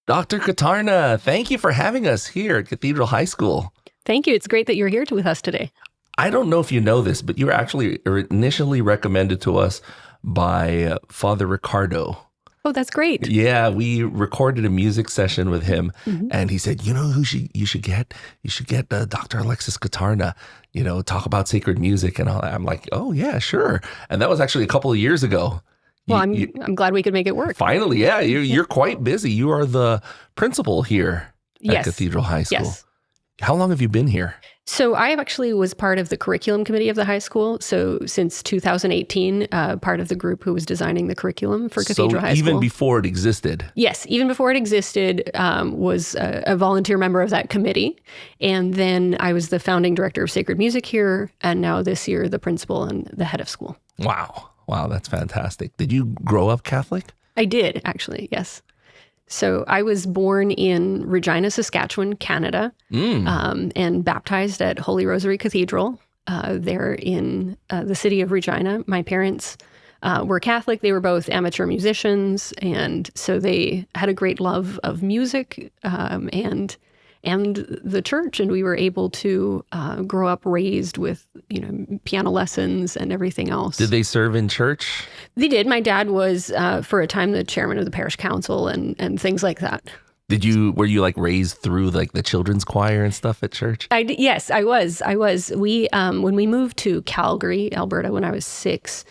Dr. Kutarna, thank you for having us here at Cathedral High School. Thank you. It's great that you're here with us today. I don't know if you know this, but you were actually initially recommended to us by Father Ricardo. Oh, that's great. Yeah, we recorded a music session with him, and he said, "You know who you should get? You should get Dr. Alexis Kutarna. Talk about sacred music and all that." I'm like, "Oh yeah, sure." And that was actually a couple of years ago. Well, I'm glad we could make it work. Finally, yeah, you're quite busy. You are the principal here at Cathedral High School. Yes. How long have you been here? So I actually was part of the curriculum committee of the high school. So since 2018, part of the group who was designing the curriculum for Cathedral High School. So even before it existed? Yes, even before it existed, was a volunteer member of that committee. And then I was the founding director of sacred music here. And now this year, the principal and the head of school. Wow. Wow, that's fantastic. Did you grow up Catholic? I did, actually, yes. So I was born in Regina, Saskatchewan, Canada, and baptized at Holy Rosary Cathedral there in the city of Regina. My parents were Catholic. They were both amateur musicians, and so they had a great love of music and the church, and we were able to grow up raised with, piano lessons and everything else. Did they serve in church? They did. My dad was, for a time, the chairman of the parish council and things like that. Were you like raised through like the children's choir and stuff at church? Yes, I was. We, when we moved to Calgary, Alberta, when I was 6,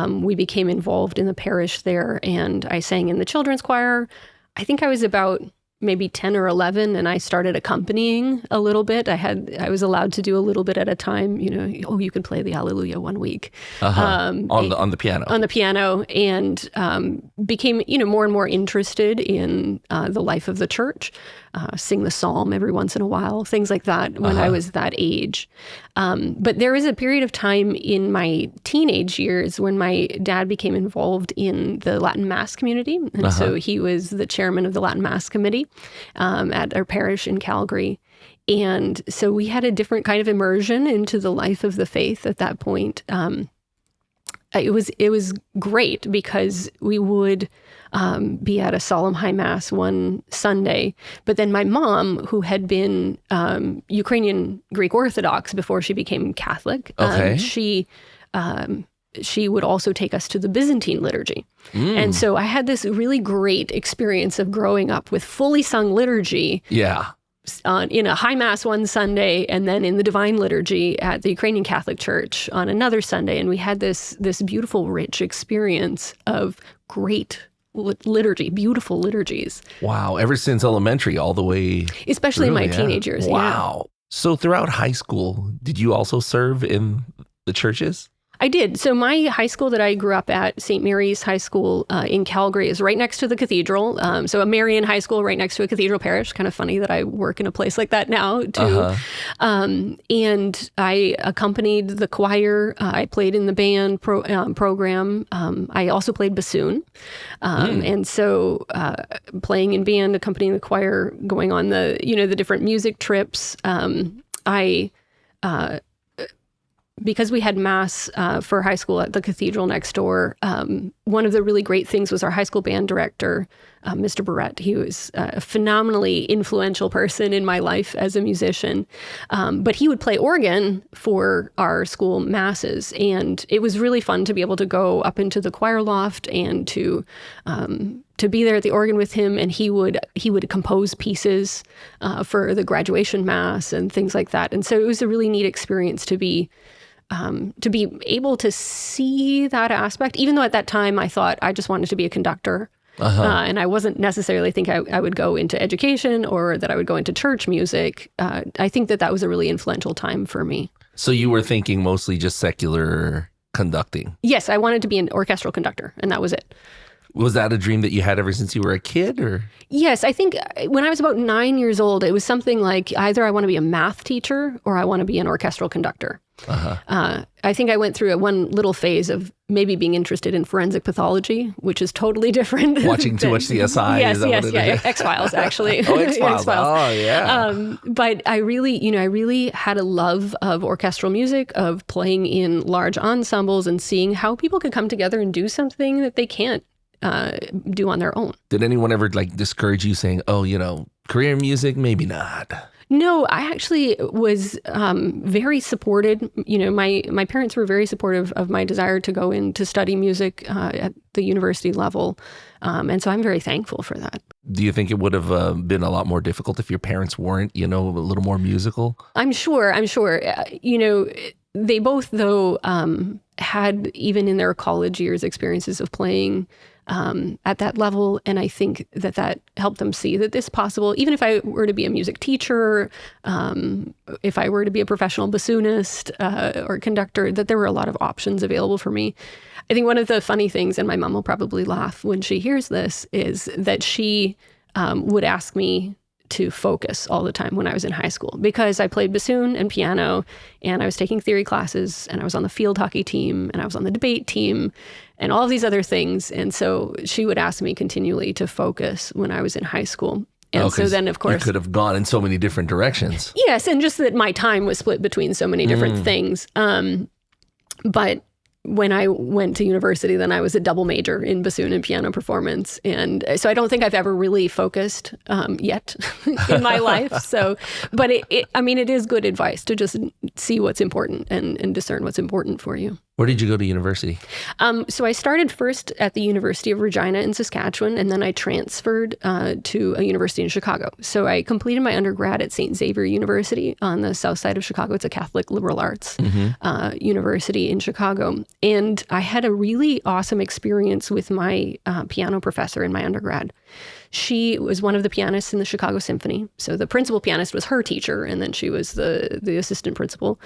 we became involved in the parish there, and I sang in the children's choir. I think I was about maybe 10 or 11, and I started accompanying a little bit. I was allowed to do a little bit at a time. You can play the Alleluia one week on the piano. On the piano, and became more and more interested in the life of the church. Sing the psalm every once in a while, things like that when I was that age. But there was a period of time in my teenage years when my dad became involved in the Latin Mass community. And so he was the chairman of the Latin Mass committee at our parish in Calgary. And so we had a different kind of immersion into the life of the faith at that point. It was great because we would be at a solemn high mass one Sunday, but then my mom, who had been Ukrainian Greek Orthodox before she became Catholic, she would also take us to the Byzantine liturgy. And so I had this really great experience of growing up with fully sung liturgy. Yeah. In a high mass one Sunday, and then in the divine liturgy at the Ukrainian Catholic Church on another Sunday. And we had this beautiful, rich experience of great liturgy, beautiful liturgies. Wow. Ever since elementary all the way. Especially in my teenage years. Wow. Yeah. So throughout high school, did you also serve in the churches? I did. So my high school that I grew up at, St. Mary's High School in Calgary, is right next to the cathedral. So a Marian high school right next to a cathedral parish. Kind of funny that I work in a place like that now, too. And I accompanied the choir. I played in the band program. I also played bassoon. And so playing in band, accompanying the choir, going on the different music trips. Because we had mass for high school at the cathedral next door, one of the really great things was our high school band director, Mr. Barrett. He was a phenomenally influential person in my life as a musician. But he would play organ for our school masses. And it was really fun to be able to go up into the choir loft and to be there at the organ with him. And he would compose pieces for the graduation mass and things like that. And so it was a really neat experience to be able to see that aspect, even though at that time I thought I just wanted to be a conductor. And I wasn't necessarily think I would go into education or that I would go into church music. I think that was a really influential time for me. So you were thinking mostly just secular conducting? Yes, I wanted to be an orchestral conductor, and that was it. Was that a dream that you had ever since you were a kid, or? Yes, I think when I was about 9 years old, it was something like either I want to be a math teacher or I want to be an orchestral conductor. I think I went through one little phase of maybe being interested in forensic pathology, which is totally different. Watching too much CSI. Yes, X-Files actually. Oh, X-Files. Oh, yeah. But I really had a love of orchestral music, of playing in large ensembles and seeing how people could come together and do something that they can't do on their own. Did anyone ever like discourage you saying, oh, career in music, maybe not? No, I actually was very supported. My parents were very supportive of my desire to go in to study music at the university level. And so I'm very thankful for that. Do you think it would have been a lot more difficult if your parents weren't, a little more musical? I'm sure. They both, though, had, even in their college years, experiences of playing at that level. And I think that helped them see that this is possible. Even if I were to be a music teacher, if I were to be a professional bassoonist or conductor, that there were a lot of options available for me. I think one of the funny things, and my mom will probably laugh when she hears this, is that she would ask me to focus all the time when I was in high school, because I played bassoon and piano, and I was taking theory classes, and I was on the field hockey team, and I was on the debate team, and all of these other things. And so she would ask me continually to focus when I was in high school. And so then, of course, you could have gone in so many different directions. Yes, and just that my time was split between so many different things. But when I went to university, then I was a double major in bassoon and piano performance. And so I don't think I've ever really focused yet in my life. So, but it is good advice to just see what's important and discern what's important for you. Where did you go to university? So I started first at the University of Regina in Saskatchewan, and then I transferred to a university in Chicago. So I completed my undergrad at St. Xavier University on the south side of Chicago. It's a Catholic liberal arts university in Chicago. And I had a really awesome experience with my piano professor in my undergrad. She was one of the pianists in the Chicago Symphony. So the principal pianist was her teacher, and then she was the assistant principal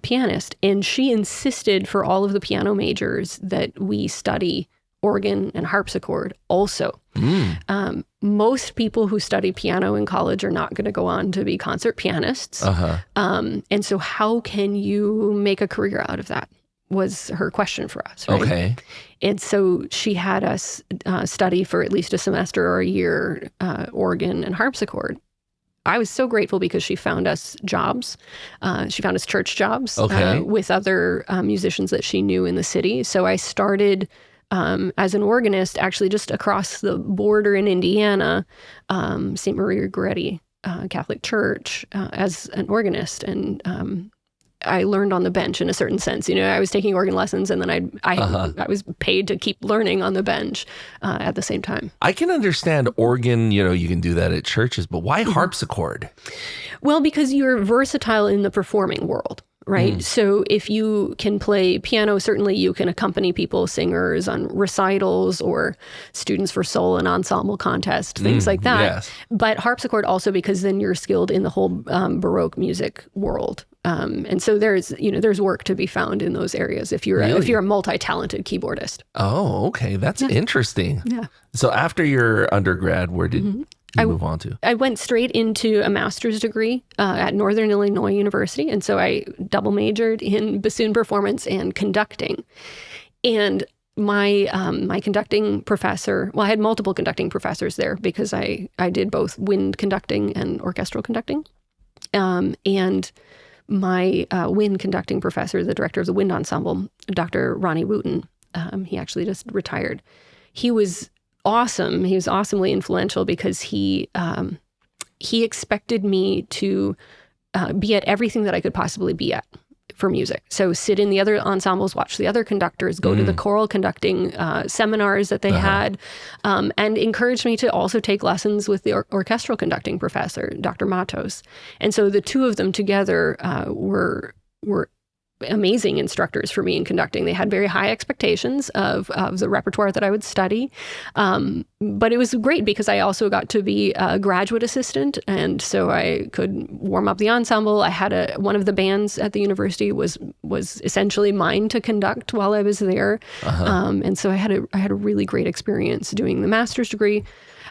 pianist. And she insisted for all of the piano majors that we study organ and harpsichord also. Most people who study piano in college are not going to go on to be concert pianists. And so how can you make a career out of that? Was her question for us, right? Okay. And so she had us study for at least a semester or a year organ and harpsichord. I was so grateful because she found us jobs. She found us church jobs with other musicians that she knew in the city. So I started as an organist, actually just across the border in Indiana, St. Maria Goretti Catholic Church, as an organist. And I learned on the bench in a certain sense. I was taking organ lessons, and then I was paid to keep learning on the bench at the same time. I can understand organ, you can do that at churches, but why harpsichord? Well, because you're versatile in the performing world, right? So if you can play piano, certainly you can accompany people, singers on recitals or students for solo and ensemble contests, things like that. Yes. But harpsichord also, because then you're skilled in the whole Baroque music world. And so there's work to be found in those areas if you're a multi-talented keyboardist. Oh, okay. That's interesting. Yeah. So after your undergrad, where did you move on to? I went straight into a master's degree at Northern Illinois University. And so I double majored in bassoon performance and conducting. And my conducting professor, well, I had multiple conducting professors there because I did both wind conducting and orchestral conducting. And my wind conducting professor, the director of the wind ensemble, Dr. Ronnie Wooten, he actually just retired. He was awesome. He was awesomely influential because he expected me to be at everything that I could possibly be at for music. So sit in the other ensembles, watch the other conductors, go to the choral conducting seminars that they had, and encouraged me to also take lessons with the orchestral conducting professor, Dr. Matos. And so the two of them together were amazing instructors for me in conducting. They had very high expectations of the repertoire that I would study. But it was great because I also got to be a graduate assistant. And so I could warm up the ensemble. I had one of the bands at the university was essentially mine to conduct while I was there. And so I had a really great experience doing the master's degree.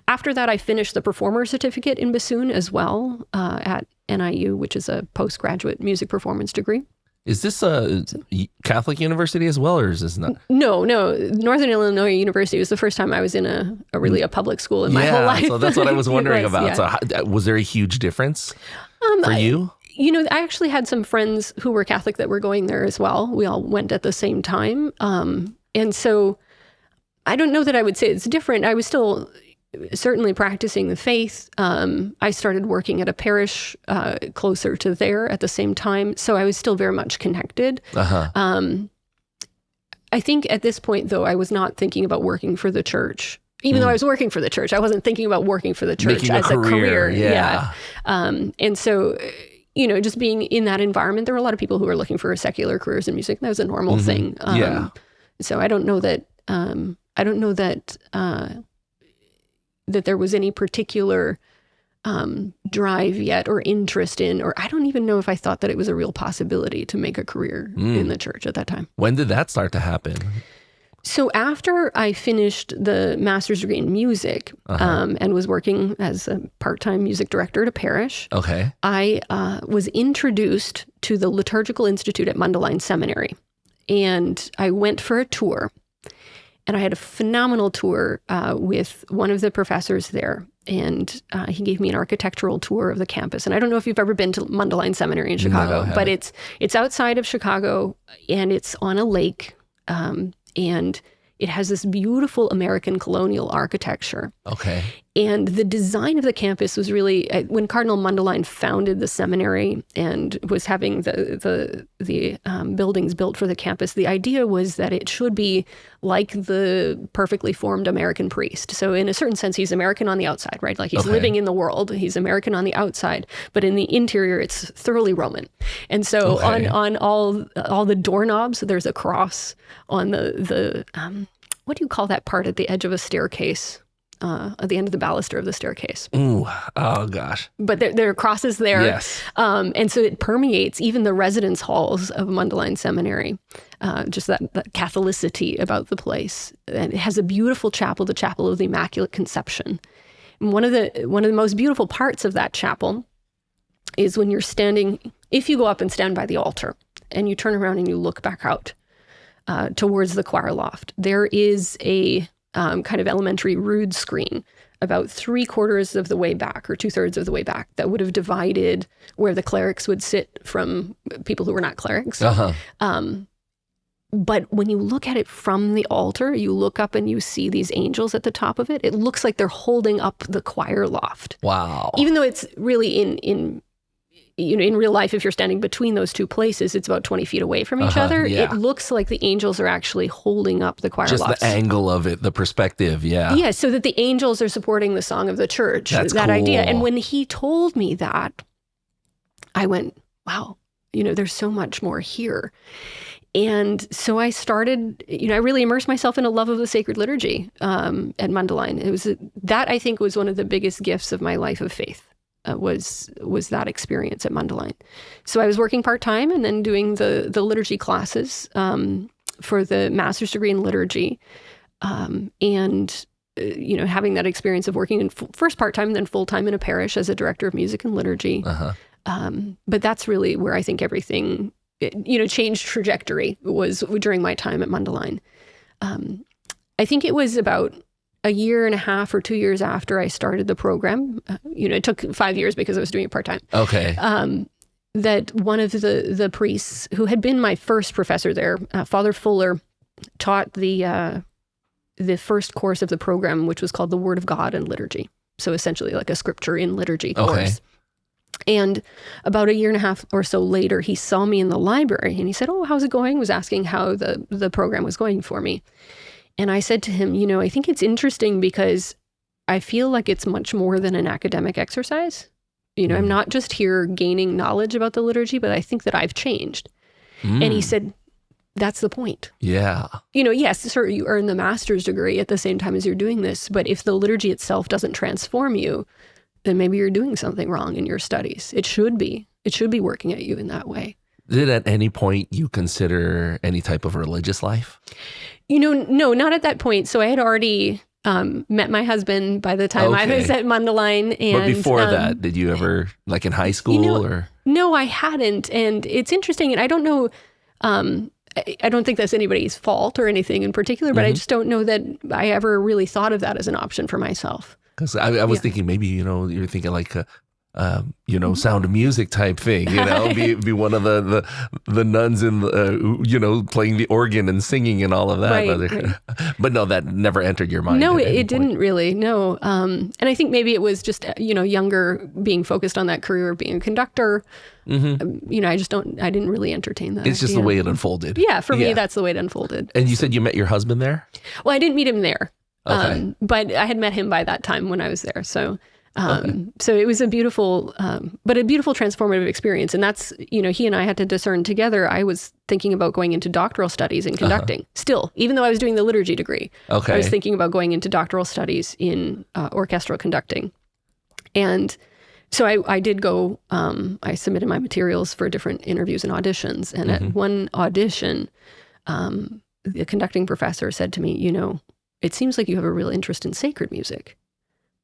After that, I finished the performer certificate in bassoon as well at NIU, which is a postgraduate music performance degree. Is this a Catholic university as well, or is this not? No. Northern Illinois University was the first time I was in a public school in my whole life. So that's what I was wondering about. Yeah. So was there a huge difference for you? I actually had some friends who were Catholic that were going there as well. We all went at the same time. And so I don't know that I would say it's different. I was still certainly practicing the faith. I started working at a parish closer to there at the same time. So I was still very much connected. I think at this point, though, I was not thinking about working for the church. Even though I was working for the church, I wasn't thinking about working for the church Making as a career. Yeah. And so, just being in that environment, there were a lot of people who were looking for secular careers in music. That was a normal thing. So I don't know that that there was any particular drive yet or interest in, or I don't even know if I thought that it was a real possibility to make a career in the church at that time. When did that start to happen? So after I finished the master's degree in music and was working as a part-time music director at a parish, I was introduced to the Liturgical Institute at Mundelein Seminary. And I went for a tour. And I had a phenomenal tour with one of the professors there. And he gave me an architectural tour of the campus. And I don't know if you've ever been to Mundelein Seminary in Chicago, but it's outside of Chicago and it's on a lake. And it has this beautiful American colonial architecture. And the design of the campus was really, when Cardinal Mundelein founded the seminary and was having the buildings built for the campus, the idea was that it should be like the perfectly formed American priest. So in a certain sense, he's American on the outside, right? Like he's living in the world. He's American on the outside, but in the interior, it's thoroughly Roman. And so on all the doorknobs, there's a cross on the what do you call that part at the edge of a staircase? At the end of the baluster of the staircase. Ooh, oh gosh. But there are crosses there. Yes. And so it permeates even the residence halls of Mundelein Seminary, just that Catholicity about the place. And it has a beautiful chapel, the Chapel of the Immaculate Conception. And one of the most beautiful parts of that chapel is when you're standing, if you go up and stand by the altar and you turn around and you look back out towards the choir loft, there is a kind of elementary rood screen about 3/4 of the way back or 2/3 of the way back that would have divided where the clerics would sit from people who were not clerics. But when you look at it from the altar, you look up and you see these angels at the top of it. It looks like they're holding up the choir loft. Wow. Even though it's really in real life, if you're standing between those two places, it's about 20 feet away from each other. Yeah. It looks like the angels are actually holding up the choir Just lofts. the angle of it, the perspective, yeah. Yeah, so that the angels are supporting the song of the church. That's that cool. idea. And when he told me that, I went, wow, there's so much more here. And so I started, I really immersed myself in a love of the sacred liturgy at Mundelein. It was that I think was one of the biggest gifts of my life of faith. Was that experience at Mundelein. So I was working part-time and then doing the liturgy classes for the master's degree in liturgy, and having that experience of working in first part-time and then full-time in a parish as a director of music and liturgy. But that's really where I think everything changed trajectory was during my time at Mundelein. I think it was about a year and a half or 2 years after I started the program, it took 5 years because I was doing it part-time. That one of the priests who had been my first professor there, Father Fuller, taught the first course of the program, which was called the Word of God and Liturgy. So essentially like a scripture in liturgy course. And about a year and a half or so later, he saw me in the library and he said, "Oh, how's it going?" Was asking how the program was going for me. And I said to him, I think it's interesting because I feel like it's much more than an academic exercise. I'm not just here gaining knowledge about the liturgy, but I think that I've changed. And he said, that's the point. Yeah. Yes, sir, you earn the master's degree at the same time as you're doing this. But if the liturgy itself doesn't transform you, then maybe you're doing something wrong in your studies. It should be working at you in that way. Did at any point you consider any type of religious life? No, not at that point. So I had already met my husband by the time I was at Mundelein. And, but before that, did you ever, like in high school or? No, I hadn't. And it's interesting. And I don't know, I don't think that's anybody's fault or anything in particular, but I just don't know that I ever really thought of that as an option for myself. Because I was thinking maybe, you're thinking like Sound of Music type thing, be one of the nuns in the, playing the organ and singing and all of that. Right. But no, that never entered your mind. No, it didn't really. No. And I think maybe it was just, younger, being focused on that career of being a conductor. Mm-hmm. I didn't really entertain that. It's just the way it unfolded. Yeah. For me, that's the way it unfolded. And you said you met your husband there? Well, I didn't meet him there. Okay. But I had met him by that time when I was there. So it was a beautiful transformative experience. And that's, he and I had to discern together. I was thinking about going into doctoral studies in conducting still, even though I was doing the liturgy degree. Okay. I was thinking about going into doctoral studies in orchestral conducting. And so I did go, I submitted my materials for different interviews and auditions. And at one audition, the conducting professor said to me, it seems like you have a real interest in sacred music.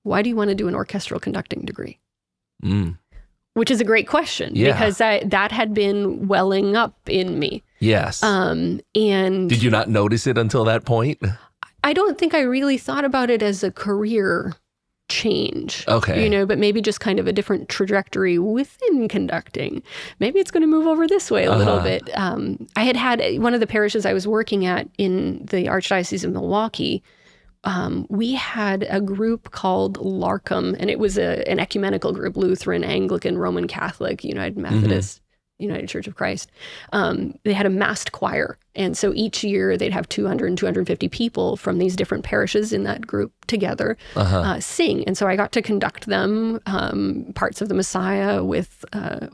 Why do you want to do an orchestral conducting degree? Which is a great question because that had been welling up in me. Yes. And did you not notice it until that point? I don't think I really thought about it as a career change. Okay. But maybe just kind of a different trajectory within conducting. Maybe it's going to move over this way a little bit. I had one of the parishes I was working at in the Archdiocese of Milwaukee. We had a group called LARCM, and it was an ecumenical group, Lutheran, Anglican, Roman Catholic, United Methodist, United Church of Christ. They had a massed choir. And so each year they'd have 200 and 250 people from these different parishes in that group together sing. And so I got to conduct them, parts of the Messiah with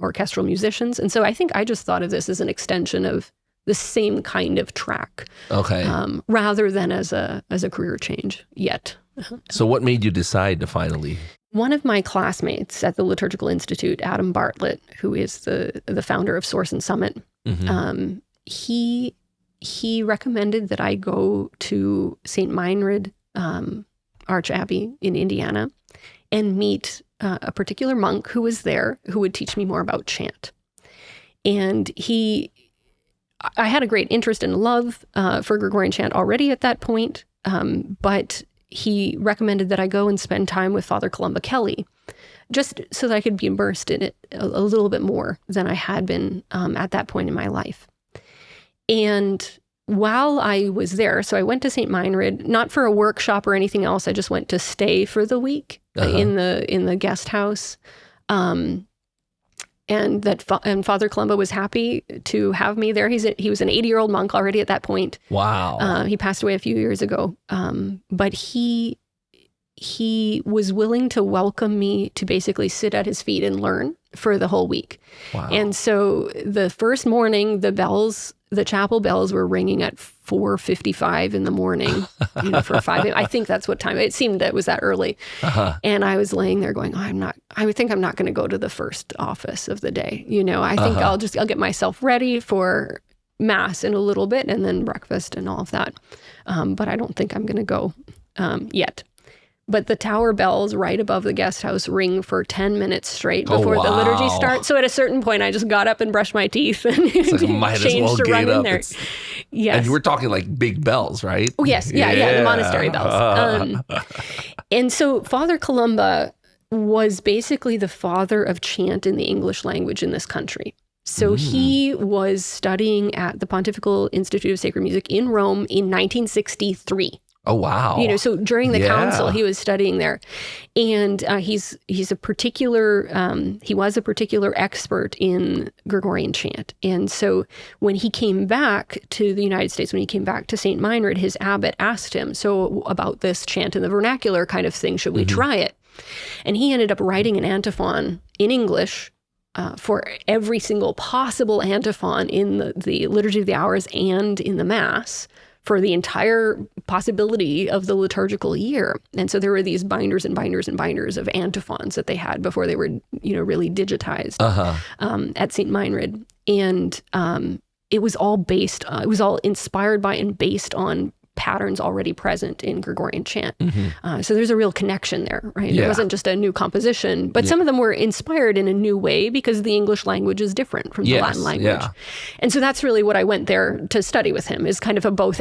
orchestral musicians. And so I think I just thought of this as an extension of the same kind of track, rather than as a career change yet. So what made you decide to finally? One of my classmates at the Liturgical Institute, Adam Bartlett, who is the founder of Source and Summit, he recommended that I go to St. Meinrad Archabbey in Indiana and meet a particular monk who was there who would teach me more about chant. And I had a great interest and love for Gregorian chant already at that point, but he recommended that I go and spend time with Father Columba Kelly, just so that I could be immersed in it a little bit more than I had been at that point in my life. And while I was there, so I went to St. Meinrad, not for a workshop or anything else. I just went to stay for the week in the guest house. And Father Columba was happy to have me there. He was an 80-year-old monk already at that point. Wow. He passed away a few years ago. But he was willing to welcome me to basically sit at his feet and learn for the whole week. Wow. And so the first morning, the chapel bells were ringing at 4:55 in the morning, for 5 a.m. I think that's what time. It seemed that it was that early. And I was laying there going, I think I'm not going to go to the first office of the day. I think I'll get myself ready for Mass in a little bit and then breakfast and all of that. But I don't think I'm going to go yet. But the tower bells right above the guest house ring for 10 minutes straight before the liturgy starts. So at a certain point, I just got up and brushed my teeth and changed to run in there. Yes. And you were talking like big bells, right? Oh, yes. Yeah, the monastery bells. And so Father Columba was basically the father of chant in the English language in this country. So he was studying at the Pontifical Institute of Sacred Music in Rome in 1963. Oh, wow. So during the council, he was studying there. And he was a particular expert in Gregorian chant. And so when he came back to the United States, when he came back to St. Meinrad, his abbot asked him, so about this chant in the vernacular kind of thing, should we try it? And he ended up writing an antiphon in English for every single possible antiphon in the Liturgy of the Hours and in the Mass, for the entire possibility of the liturgical year. And so there were these binders and binders and binders of antiphons that they had before they were, really digitized at St. Meinrad. And it was all inspired by and based on patterns already present in Gregorian chant. So there's a real connection there, right? Yeah. It wasn't just a new composition, but some of them were inspired in a new way because the English language is different from the Latin language. Yeah. And so that's really what I went there to study with him, is kind of a both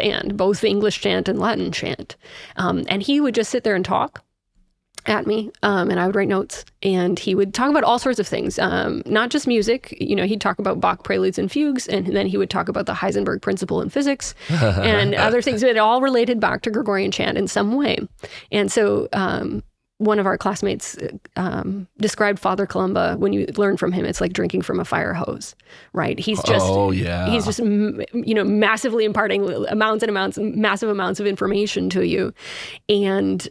English chant and Latin chant. And he would just sit there and talk. at me, and I would write notes, and he would talk about all sorts of things, not just music. He'd talk about Bach preludes and fugues, and then he would talk about the Heisenberg principle in physics and other things that all related back to Gregorian chant in some way. And so one of our classmates described Father Columba, when you learn from him, it's like drinking from a fire hose, right? He's just, massively imparting massive amounts of information to you. And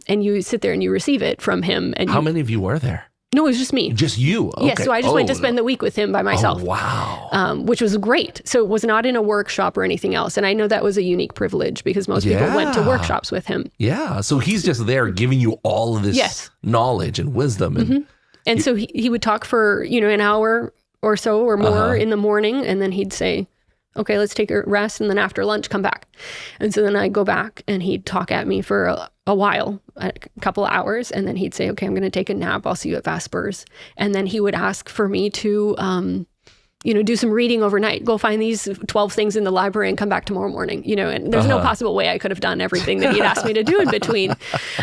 you sit there and you receive it from him. And how many of you were there? No, it was just me. Just you? Okay. Yes, so I just went to spend the week with him by myself. Oh, wow. Which was great. So it was not in a workshop or anything else. And I know that was a unique privilege because most people went to workshops with him. Yeah, so he's just there giving you all of this knowledge and wisdom. And, so he would talk for, an hour or so or more in the morning, and then he'd say, okay, let's take a rest, and then after lunch, come back. And so then I'd go back, and he'd talk at me for a while, a couple of hours, and then he'd say, okay, I'm going to take a nap. I'll see you at Vespers. And then he would ask for me to, do some reading overnight. Go find these 12 things in the library and come back tomorrow morning, and there's no possible way I could have done everything that he'd asked me to do in between.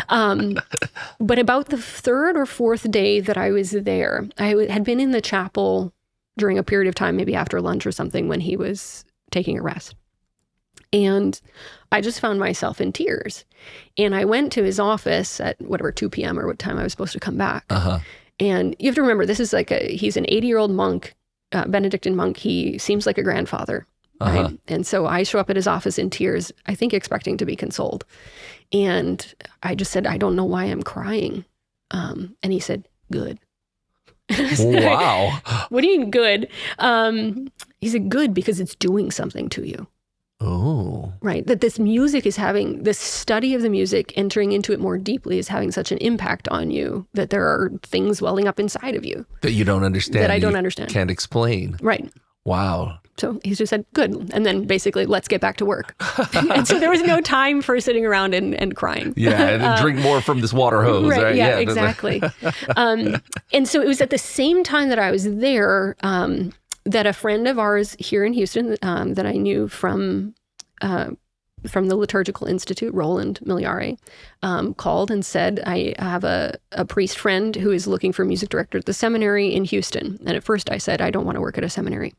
But about the third or fourth day that I was there, I had been in the chapel during a period of time, maybe after lunch or something, when he was taking a rest. And I just found myself in tears. And I went to his office at 2 p.m. or what time I was supposed to come back. And you have to remember, this is he's an 80-year-old monk, Benedictine monk. He seems like a grandfather. Right? And so I show up at his office in tears, I think expecting to be consoled. And I just said, I don't know why I'm crying. And he said, good. Wow. What do you mean good? He said, good because it's doing something to you. Oh. Right. That this study of the music, entering into it more deeply, is having such an impact on you that there are things welling up inside of you. That you don't understand. That I don't understand. Can't explain. Right. Wow. So he just said, good. And then basically, let's get back to work. And so there was no time for sitting around and crying. Yeah, and drink more from this water hose. Right, yeah, exactly. And so it was at the same time that I was there that a friend of ours here in Houston that I knew from the Liturgical Institute, Roland Miliare, called and said, I have a priest friend who is looking for a music director at the seminary in Houston. And at first I said, I don't want to work at a seminary.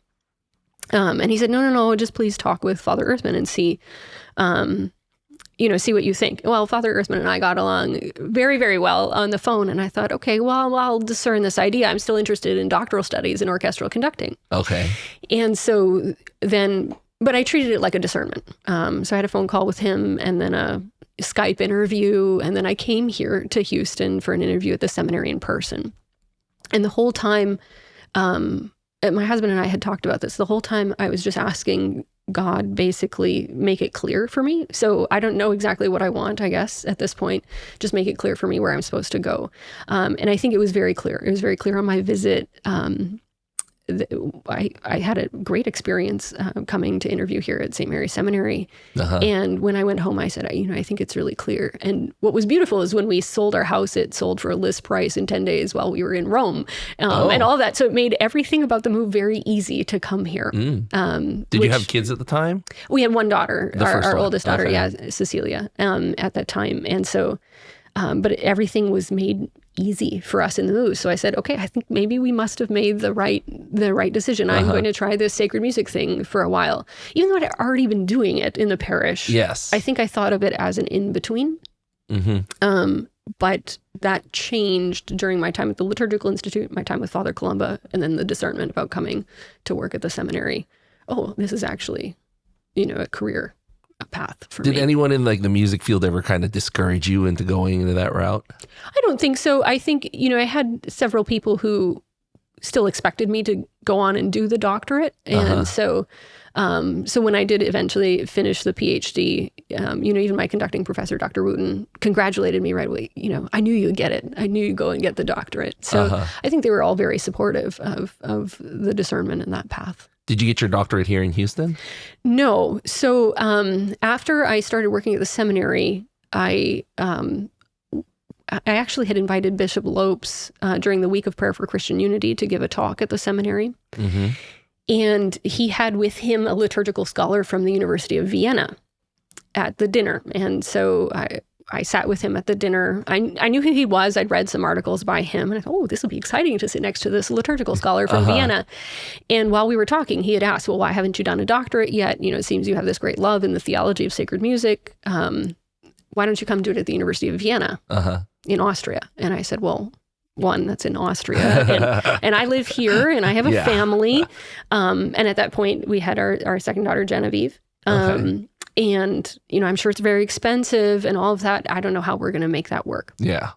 And he said, no, just please talk with Father Earthman and see what you think. Well, Father Earthman and I got along very, very well on the phone. And I thought, okay, well, I'll discern this idea. I'm still interested in doctoral studies in orchestral conducting. Okay. And so then, but I treated it like a discernment. So I had a phone call with him and then a Skype interview. And then I came here to Houston for an interview at the seminary in person. And the whole time, my husband and I had talked about this. The whole time I was just asking God, basically make it clear for me. So I don't know exactly what I want, I guess, at this point. Just make it clear for me where I'm supposed to go. And I think it was very clear. It was very clear on my visit. I had a great experience coming to interview here at St. Mary's Seminary. And when I went home, I said, I think it's really clear. And what was beautiful is when we sold our house, it sold for a list price in 10 days while we were in Rome and all that. So it made everything about the move very easy to come here. Did you have kids at the time? We had one daughter, our oldest daughter, Okay. Cecilia, at that time. And so, but everything was made easy for us in the move. So I said, okay, I think maybe we must have made the right decision. I'm going to try this sacred music thing for a while. Even though I'd already been doing it in the parish. Yes. I think I thought of it as an in-between. But that changed during my time at the Liturgical Institute, my time with Father Columba, and then the discernment about coming to work at the seminary. Oh, this is actually, a career path for me. Did anyone in the music field ever kind of discourage you into going into that route? I don't think so. I think, I had several people who still expected me to go on and do the doctorate. And so when I did eventually finish the PhD, even my conducting professor, Dr. Wooten, congratulated me right away. I knew you'd get it. I knew you'd go and get the doctorate. So I think they were all very supportive of the discernment in that path. Did you get your doctorate here in Houston? No. So after I started working at the seminary, I actually had invited Bishop Lopes during the Week of Prayer for Christian Unity to give a talk at the seminary. And he had with him a liturgical scholar from the University of Vienna at the dinner. And so I sat with him at the dinner. I knew who he was. I'd read some articles by him. And I thought, oh, this will be exciting to sit next to this liturgical scholar from Vienna. And while we were talking, he had asked, well, why haven't you done a doctorate yet? It seems you have this great love in the theology of sacred music. Why don't you come do it at the University of Vienna in Austria? And I said, well, one, that's in Austria. And I live here and I have a family. And at that point, we had our second daughter, Genevieve. And, I'm sure it's very expensive and all of that. I don't know how we're going to make that work. Yeah.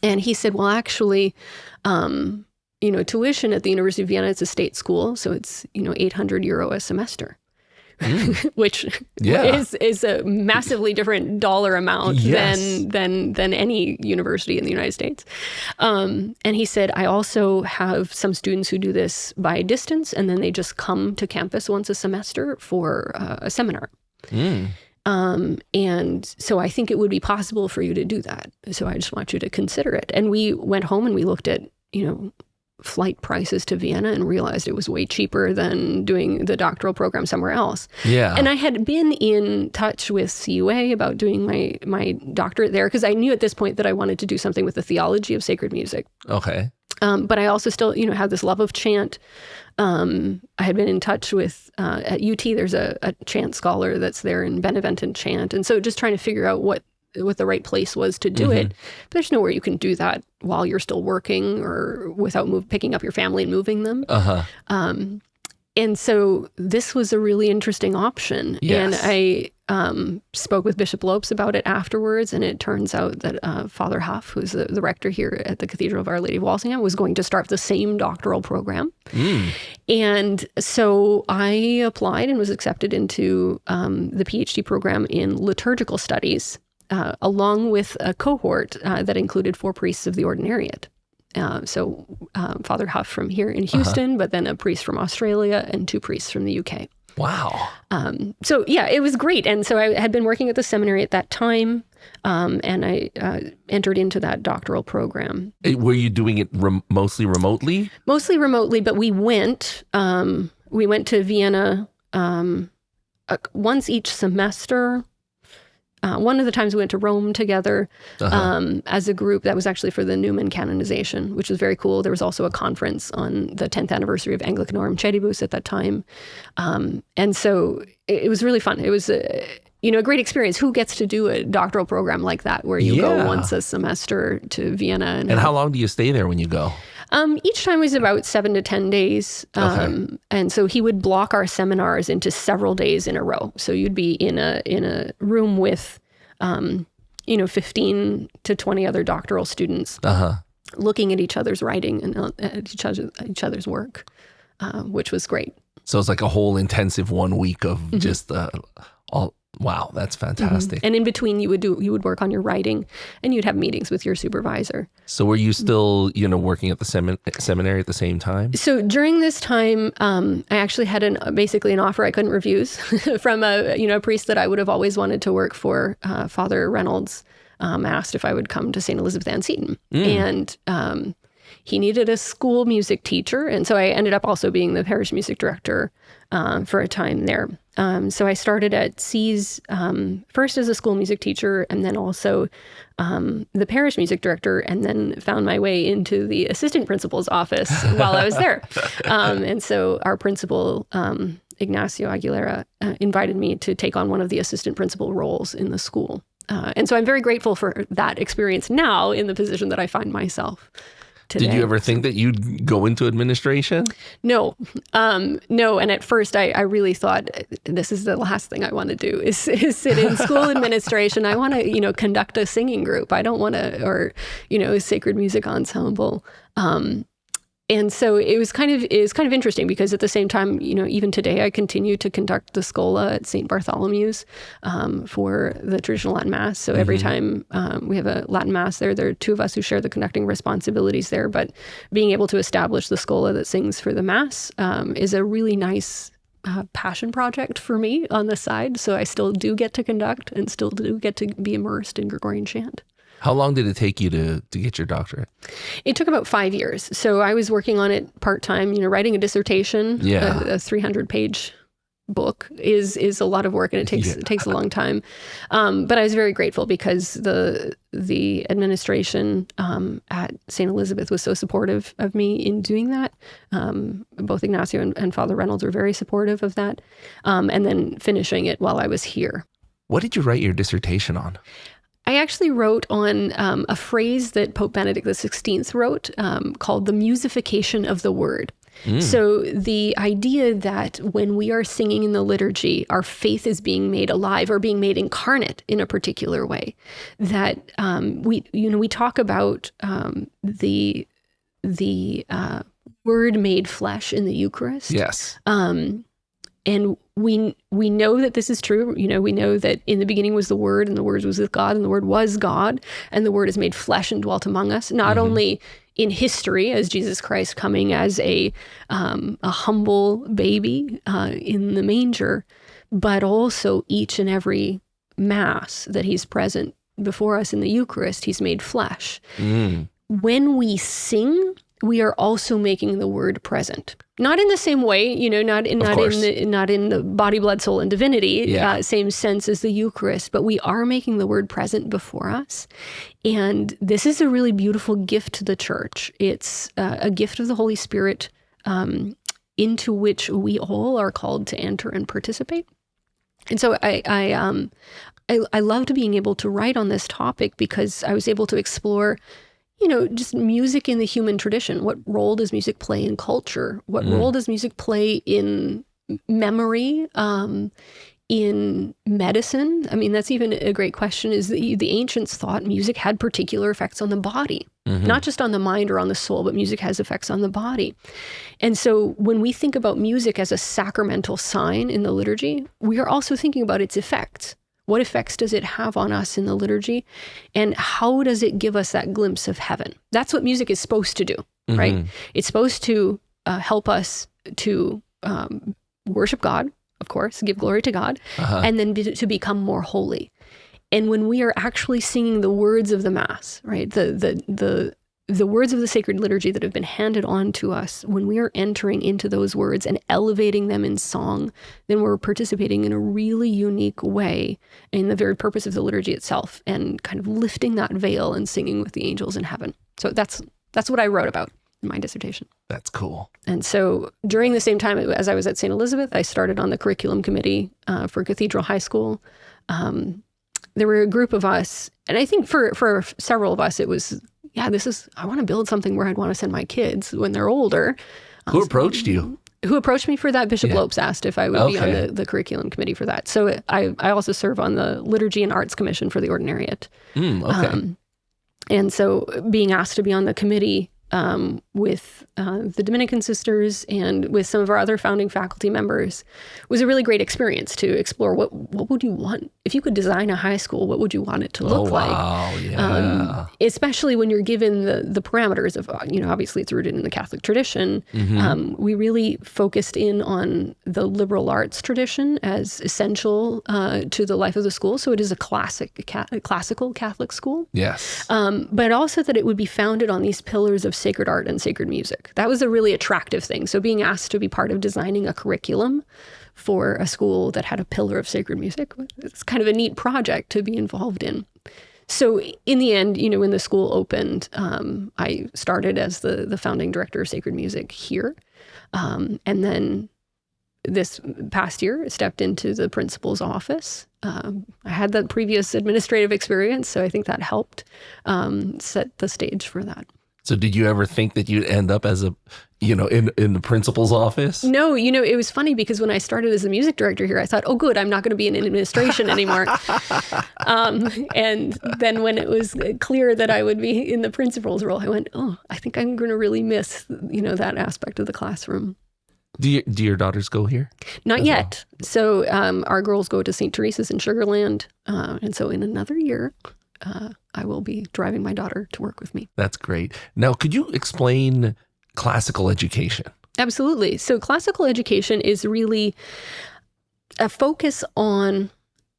And he said, well, actually, tuition at the University of Vienna, it's a state school. So it's, €800 a semester, which is a massively different dollar amount than any university in the United States. And he said, I also have some students who do this by distance, and then they just come to campus once a semester for a seminar. And so I think it would be possible for you to do that. So I just want you to consider it. And we went home and we looked at, flight prices to Vienna and realized it was way cheaper than doing the doctoral program somewhere else. Yeah. And I had been in touch with CUA about doing my doctorate there because I knew at this point that I wanted to do something with the theology of sacred music. Okay. But I also still, had this love of chant. I had been in touch with, at UT, there's a chant scholar that's there in Beneventant chant. And so just trying to figure out what the right place was to do it. But there's nowhere you can do that while you're still working or without picking up your family and moving them. And so this was a really interesting option. Yes. And I spoke with Bishop Lopes about it afterwards, and it turns out that Father Huff, who's the rector here at the Cathedral of Our Lady of Walsingham, was going to start the same doctoral program. And so I applied and was accepted into the PhD program in liturgical studies, along with a cohort that included 4 priests of the ordinariate. So Father Huff from here in Houston, but then a priest from Australia and 2 priests from the UK. Wow. So yeah, it was great. And so I had been working at the seminary at that time, and I entered into that doctoral program. Were you doing it mostly remotely? Mostly remotely, but we went to Vienna once each semester. One of the times we went to Rome together as a group. That was actually for the Newman canonization, which was very cool. There was also a conference on the 10th anniversary of Anglicanorum Cedibus at that time. And so it was really fun. It was a great experience. Who gets to do a doctoral program like that where you go once a semester to Vienna? And how long do you stay there when you go? Each time was about 7 to 10 days. And so he would block our seminars into several days in a row. So you'd be in a room with, 15 to 20 other doctoral students looking at each other's writing and at each other's work, which was great. So it's like a whole intensive 1 week of just all. Wow, that's fantastic. And in between, you would work on your writing, and you'd have meetings with your supervisor. So were you still, working at the seminary at the same time? So during this time, I actually had basically an offer I couldn't refuse from a priest that I would have always wanted to work for. Father Reynolds asked if I would come to St. Elizabeth Ann Seton, and he needed a school music teacher, and so I ended up also being the parish music director for a time there. So I started at C's first as a school music teacher, and then also the parish music director, and then found my way into the assistant principal's office while I was there. And so our principal, Ignacio Aguilera, invited me to take on one of the assistant principal roles in the school. And so I'm very grateful for that experience now in the position that I find myself today. Did you ever think that you'd go into administration? No. No. And at first I really thought this is the last thing I want to do is sit in school administration. I want to, conduct a singing group. I don't want to, or, a sacred music ensemble. And so it was kind of interesting because at the same time, even today I continue to conduct the Schola at St. Bartholomew's for the traditional Latin Mass. So every time we have a Latin Mass there are 2 of us who share the conducting responsibilities there. But being able to establish the Schola that sings for the Mass is a really nice passion project for me on the side. So I still do get to conduct and still do get to be immersed in Gregorian chant. How long did it take you to get your doctorate? It took about 5 years. So I was working on it part-time, writing a dissertation, a 300-page book is a lot of work, and it takes a long time. But I was very grateful because the administration at St. Elizabeth was so supportive of me in doing that. Both Ignacio and Father Reynolds were very supportive of that. And then finishing it while I was here. What did you write your dissertation on? I actually wrote on a phrase that Pope Benedict XVI wrote called the musification of the word. So the idea that when we are singing in the liturgy, our faith is being made alive or being made incarnate in a particular way. That we talk about the word made flesh in the Eucharist. Yes. And we know that this is true. We know that in the beginning was the Word, and the Word was with God, and the Word was God, and the Word is made flesh and dwelt among us. Not only in history as Jesus Christ coming as a humble baby in the manger, but also each and every Mass that he's present before us in the Eucharist, he's made flesh. When we sing, we are also making the Word present. Not in the same way, not in the body, blood, soul, and divinity, same sense as the Eucharist, but we are making the Word present before us. And this is a really beautiful gift to the Church. It's a gift of the Holy Spirit into which we all are called to enter and participate. And so I loved being able to write on this topic because I was able to explore just music in the human tradition. What role does music play in culture? What role does music play in memory, in medicine? I mean, that's even a great question, is the ancients thought music had particular effects on the body, not just on the mind or on the soul, but music has effects on the body. And so when we think about music as a sacramental sign in the liturgy, we are also thinking about its effects. What effects does it have on us in the liturgy? And how does it give us that glimpse of heaven? That's what music is supposed to do, right? It's supposed to help us to worship God, of course, give glory to God, and then to become more holy. And when we are actually singing the words of the Mass, right, the words of the sacred liturgy that have been handed on to us, when we are entering into those words and elevating them in song, then we're participating in a really unique way in the very purpose of the liturgy itself, and kind of lifting that veil and singing with the angels in heaven. So that's what I wrote about in my dissertation. That's cool. And so during the same time as I was at St. Elizabeth, I started on the curriculum committee for Cathedral High School. There were a group of us, and I think for several of us, it was, I want to build something where I'd want to send my kids when they're older. Who approached you? Who approached me for that? Bishop Lopes asked if I would be on the curriculum committee for that. So I also serve on the Liturgy and Arts Commission for the Ordinariate. And so being asked to be on the committee with the Dominican sisters and with some of our other founding faculty members was a really great experience to explore what would you want if you could design a high school. What would you want it to look like? Especially when you're given the parameters of obviously it's rooted in the Catholic tradition. We really focused in on the liberal arts tradition as essential to the life of the school. So it is a classical Catholic school. Yes, but also that it would be founded on these pillars of sacred art and sacred music. That was a really attractive thing. So being asked to be part of designing a curriculum for a school that had a pillar of sacred music, it's kind of a neat project to be involved in. So in the end, when the school opened, I started as the founding director of sacred music here. And then this past year, I stepped into the principal's office. I had that previous administrative experience, so I think that helped set the stage for that. So did you ever think that you'd end up as in the principal's office? No, it was funny because when I started as the music director here, I thought, oh, good, I'm not going to be in administration anymore. And then when it was clear that I would be in the principal's role, I went, oh, I think I'm going to really miss, that aspect of the classroom. Do your daughters go here? Not yet. Well? So our girls go to St. Teresa's in Sugar Land. And so in another year, I will be driving my daughter to work with me. That's great. Now, could you explain classical education? Absolutely. So classical education is really a focus on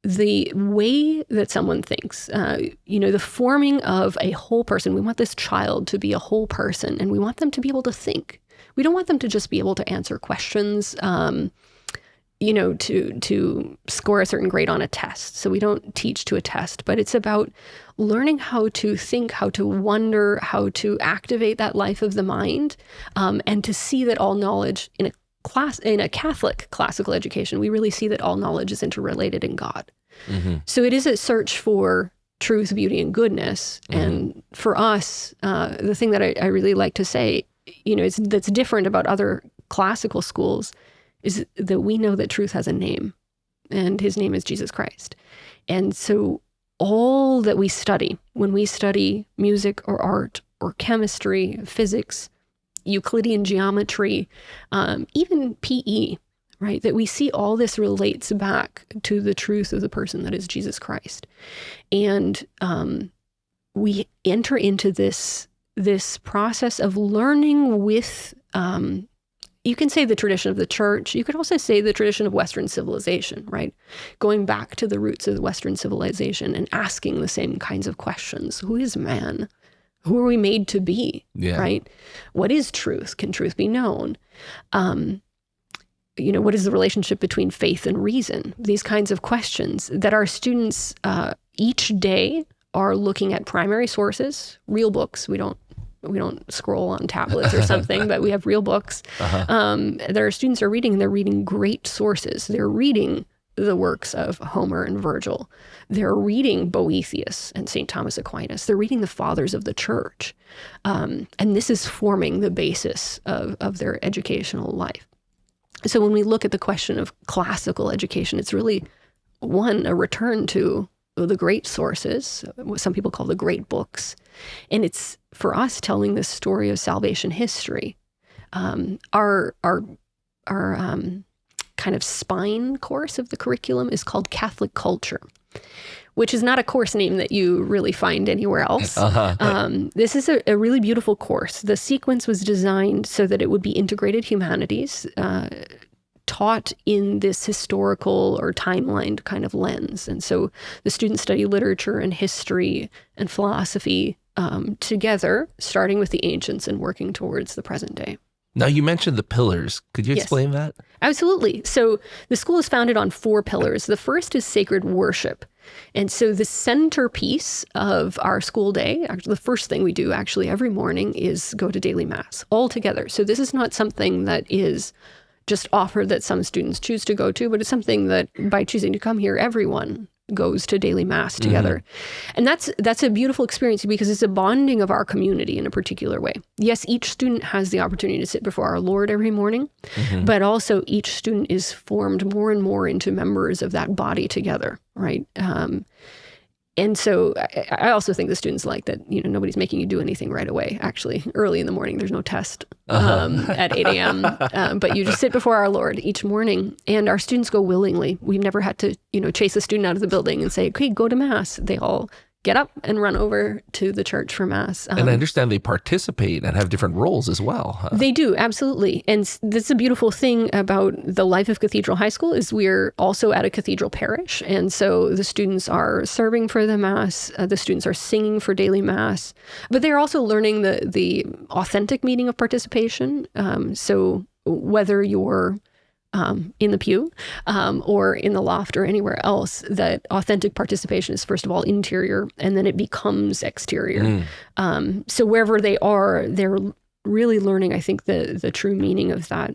the way that someone thinks, the forming of a whole person. We want this child to be a whole person, and we want them to be able to think. We don't want them to just be able to answer questions. to score a certain grade on a test. So we don't teach to a test, but it's about learning how to think, how to wonder, how to activate that life of the mind, and to see that all knowledge in a Catholic classical education, we really see that all knowledge is interrelated in God. So it is a search for truth, beauty, and goodness. And for us, the thing that I really like to say, that's different about other classical schools is that we know that truth has a name, and his name is Jesus Christ. And so all that we study, when we study music or art or chemistry, physics, Euclidean geometry, even PE, right? That we see all this relates back to the truth of the person that is Jesus Christ. And we enter into this process of learning with, you can say the tradition of the church. You could also say the tradition of Western civilization, right? Going back to the roots of the Western civilization and asking the same kinds of questions. Who is man? Who are we made to be, right? What is truth? Can truth be known? What is the relationship between faith and reason? These kinds of questions that our students each day are looking at primary sources, real books. We don't scroll on tablets or something, but we have real books that our students are reading, and they're reading great sources. They're reading the works of Homer and Virgil. They're reading Boethius and St. Thomas Aquinas. They're reading the fathers of the church. And this is forming the basis of their educational life. So when we look at the question of classical education, it's really, a return to the great sources, what some people call the great books. And it's, for us, telling this story of salvation history. Our kind of spine course of the curriculum is called Catholic Culture, which is not a course name that you really find anywhere else. This is a really beautiful course. The sequence was designed so that it would be integrated humanities, taught in this historical or timeline kind of lens. And so the students study literature and history and philosophy together, starting with the ancients and working towards the present day. Now, you mentioned the pillars. Could you explain that? Absolutely. So the school is founded on 4 pillars. The first is sacred worship. And so the centerpiece of our school day, actually the first thing we do actually every morning, is go to daily mass all together. So this is not something that is just offered that some students choose to go to, but it's something that by choosing to come here, everyone goes to daily mass together. And that's a beautiful experience because it's a bonding of our community in a particular way. Yes, each student has the opportunity to sit before our Lord every morning, but also each student is formed more and more into members of that body together, right? And so I also think the students like that, nobody's making you do anything right away. Actually, early in the morning, there's no test at 8 a.m. But you just sit before our Lord each morning, and our students go willingly. We've never had to, chase a student out of the building and say, okay, go to mass. They all get up and run over to the church for mass. And I understand they participate and have different roles as well. Huh? They do, absolutely. And that's a beautiful thing about the life of Cathedral High School is we're also at a cathedral parish. And so the students are serving for the mass. The students are singing for daily mass. But they're also learning the authentic meaning of participation. So whether you're in the pew or in the loft or anywhere else, that authentic participation is first of all interior and then it becomes exterior. So wherever they are, they're really learning, I think, the true meaning of that.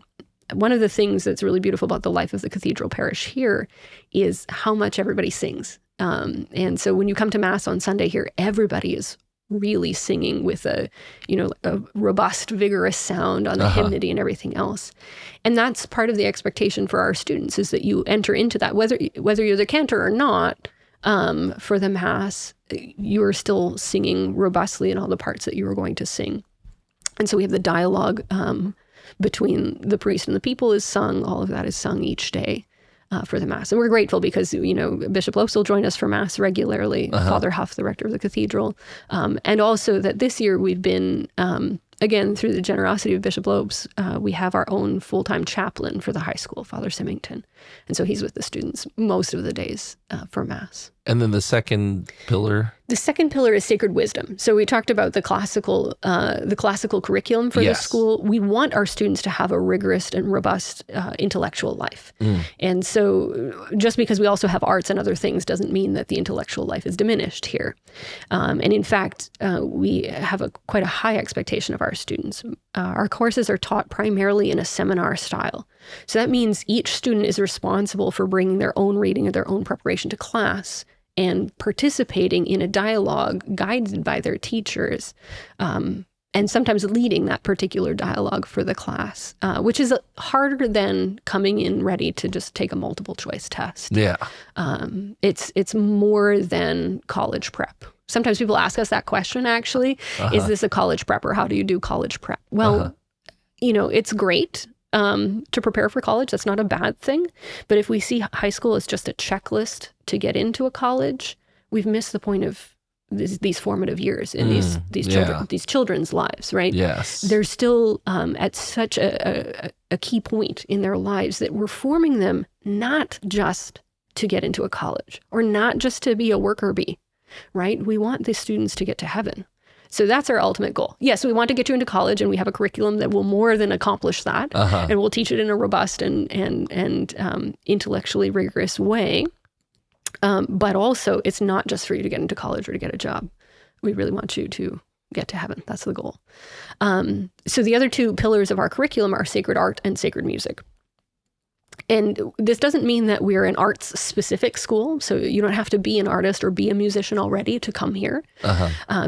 One of the things that's really beautiful about the life of the cathedral parish here is how much everybody sings. And so when you come to mass on Sunday here, everybody is really singing with a robust, vigorous sound on the hymnody and everything else. And that's part of the expectation for our students is that you enter into that, whether you're the cantor or not, for the mass, you're still singing robustly in all the parts that you were going to sing. And so we have the dialogue between the priest and the people is sung. All of that is sung each day for the mass. And we're grateful because, Bishop Lopes will join us for mass regularly, Father Huff, the rector of the cathedral. And also that this year we've been, again, through the generosity of Bishop Lopes, we have our own full-time chaplain for the high school, Father Symington. And so he's with the students most of the days for mass. And then the second pillar? The second pillar is sacred wisdom. So we talked about the classical curriculum for the school. We want our students to have a rigorous and robust intellectual life. And so just because we also have arts and other things doesn't mean that the intellectual life is diminished here. And in fact, we have quite a high expectation of our students. Our courses are taught primarily in a seminar style. So that means each student is responsible for bringing their own reading or their own preparation to class and participating in a dialogue guided by their teachers, and sometimes leading that particular dialogue for the class, which is harder than coming in ready to just take a multiple choice test. Yeah. It's more than college prep. Sometimes people ask us that question, actually. Is this a college prep, or how do you do college prep? Well, it's great. To prepare for college, that's not a bad thing. But if we see high school as just a checklist to get into a college, we've missed the point of these formative years in these children's lives, right? Yes. They're still at such a key point in their lives that we're forming them not just to get into a college or not just to be a worker bee, right? We want the students to get to heaven. So that's our ultimate goal. Yes, we want to get you into college, and we have a curriculum that will more than accomplish that, and we'll teach it in a robust and intellectually rigorous way. But also, it's not just for you to get into college or to get a job. We really want you to get to heaven. That's the goal. So the other two pillars of our curriculum are sacred art and sacred music. And this doesn't mean that we're an arts-specific school, so you don't have to be an artist or be a musician already to come here.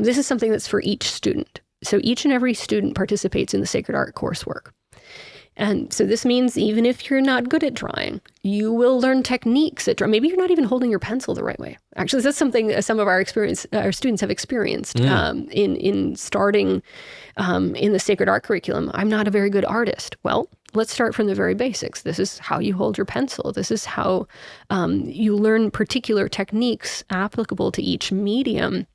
This is something that's for each student. So each and every student participates in the sacred art coursework. And so this means even if you're not good at drawing, you will learn techniques at drawing. Maybe you're not even holding your pencil the right way. Actually, that's something that some of our students have experienced in starting in the sacred art curriculum. I'm not a very good artist. Well, let's start from the very basics. This is how you hold your pencil. This is how you learn particular techniques applicable to each medium.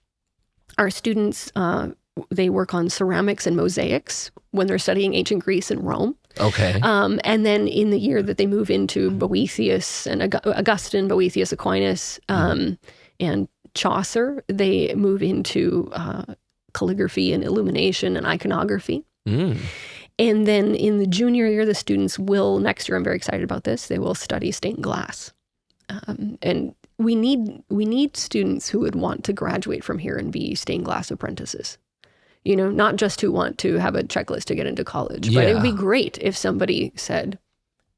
Our students, they work on ceramics and mosaics when they're studying ancient Greece and Rome. Okay. And then in the year that they move into Boethius and Augustine, Boethius, Aquinas, and Chaucer, they move into calligraphy and illumination and iconography. And then in the junior year, the students will, next year, I'm very excited about this, they will study stained glass. And we need students who would want to graduate from here and be stained glass apprentices. Not just who want to have a checklist to get into college, but it would be great if somebody said,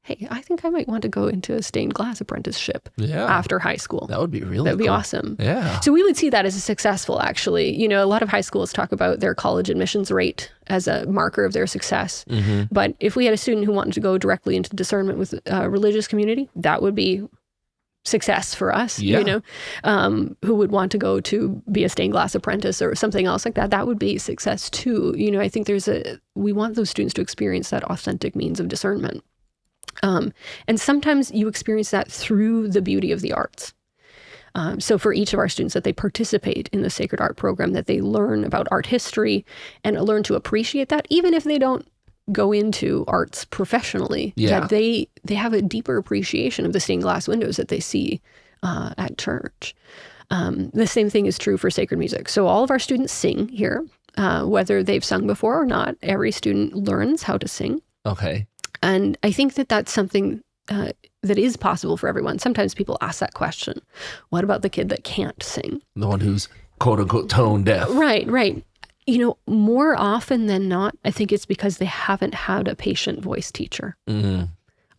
hey, I think I might want to go into a stained glass apprenticeship after high school. That would be really That'd be cool. awesome. Yeah. So we would see that as a successful, actually. A lot of high schools talk about their college admissions rate as a marker of their success. But if we had a student who wanted to go directly into discernment with a religious community, that would be success for us, who would want to go to be a stained glass apprentice or something else like that. That would be success too. I think we want those students to experience that authentic means of discernment. And sometimes you experience that through the beauty of the arts. So for each of our students that they participate in the sacred art program, that they learn about art history and learn to appreciate that, even if they don't go into arts professionally, that they have a deeper appreciation of the stained glass windows that they see at church. The same thing is true for sacred music. So all of our students sing here, whether they've sung before or not. Every student learns how to sing. Okay. And I think that that's something that is possible for everyone. Sometimes people ask that question. What about the kid that can't sing? The one who's quote unquote tone deaf. Right. More often than not, I think it's because they haven't had a patient voice teacher.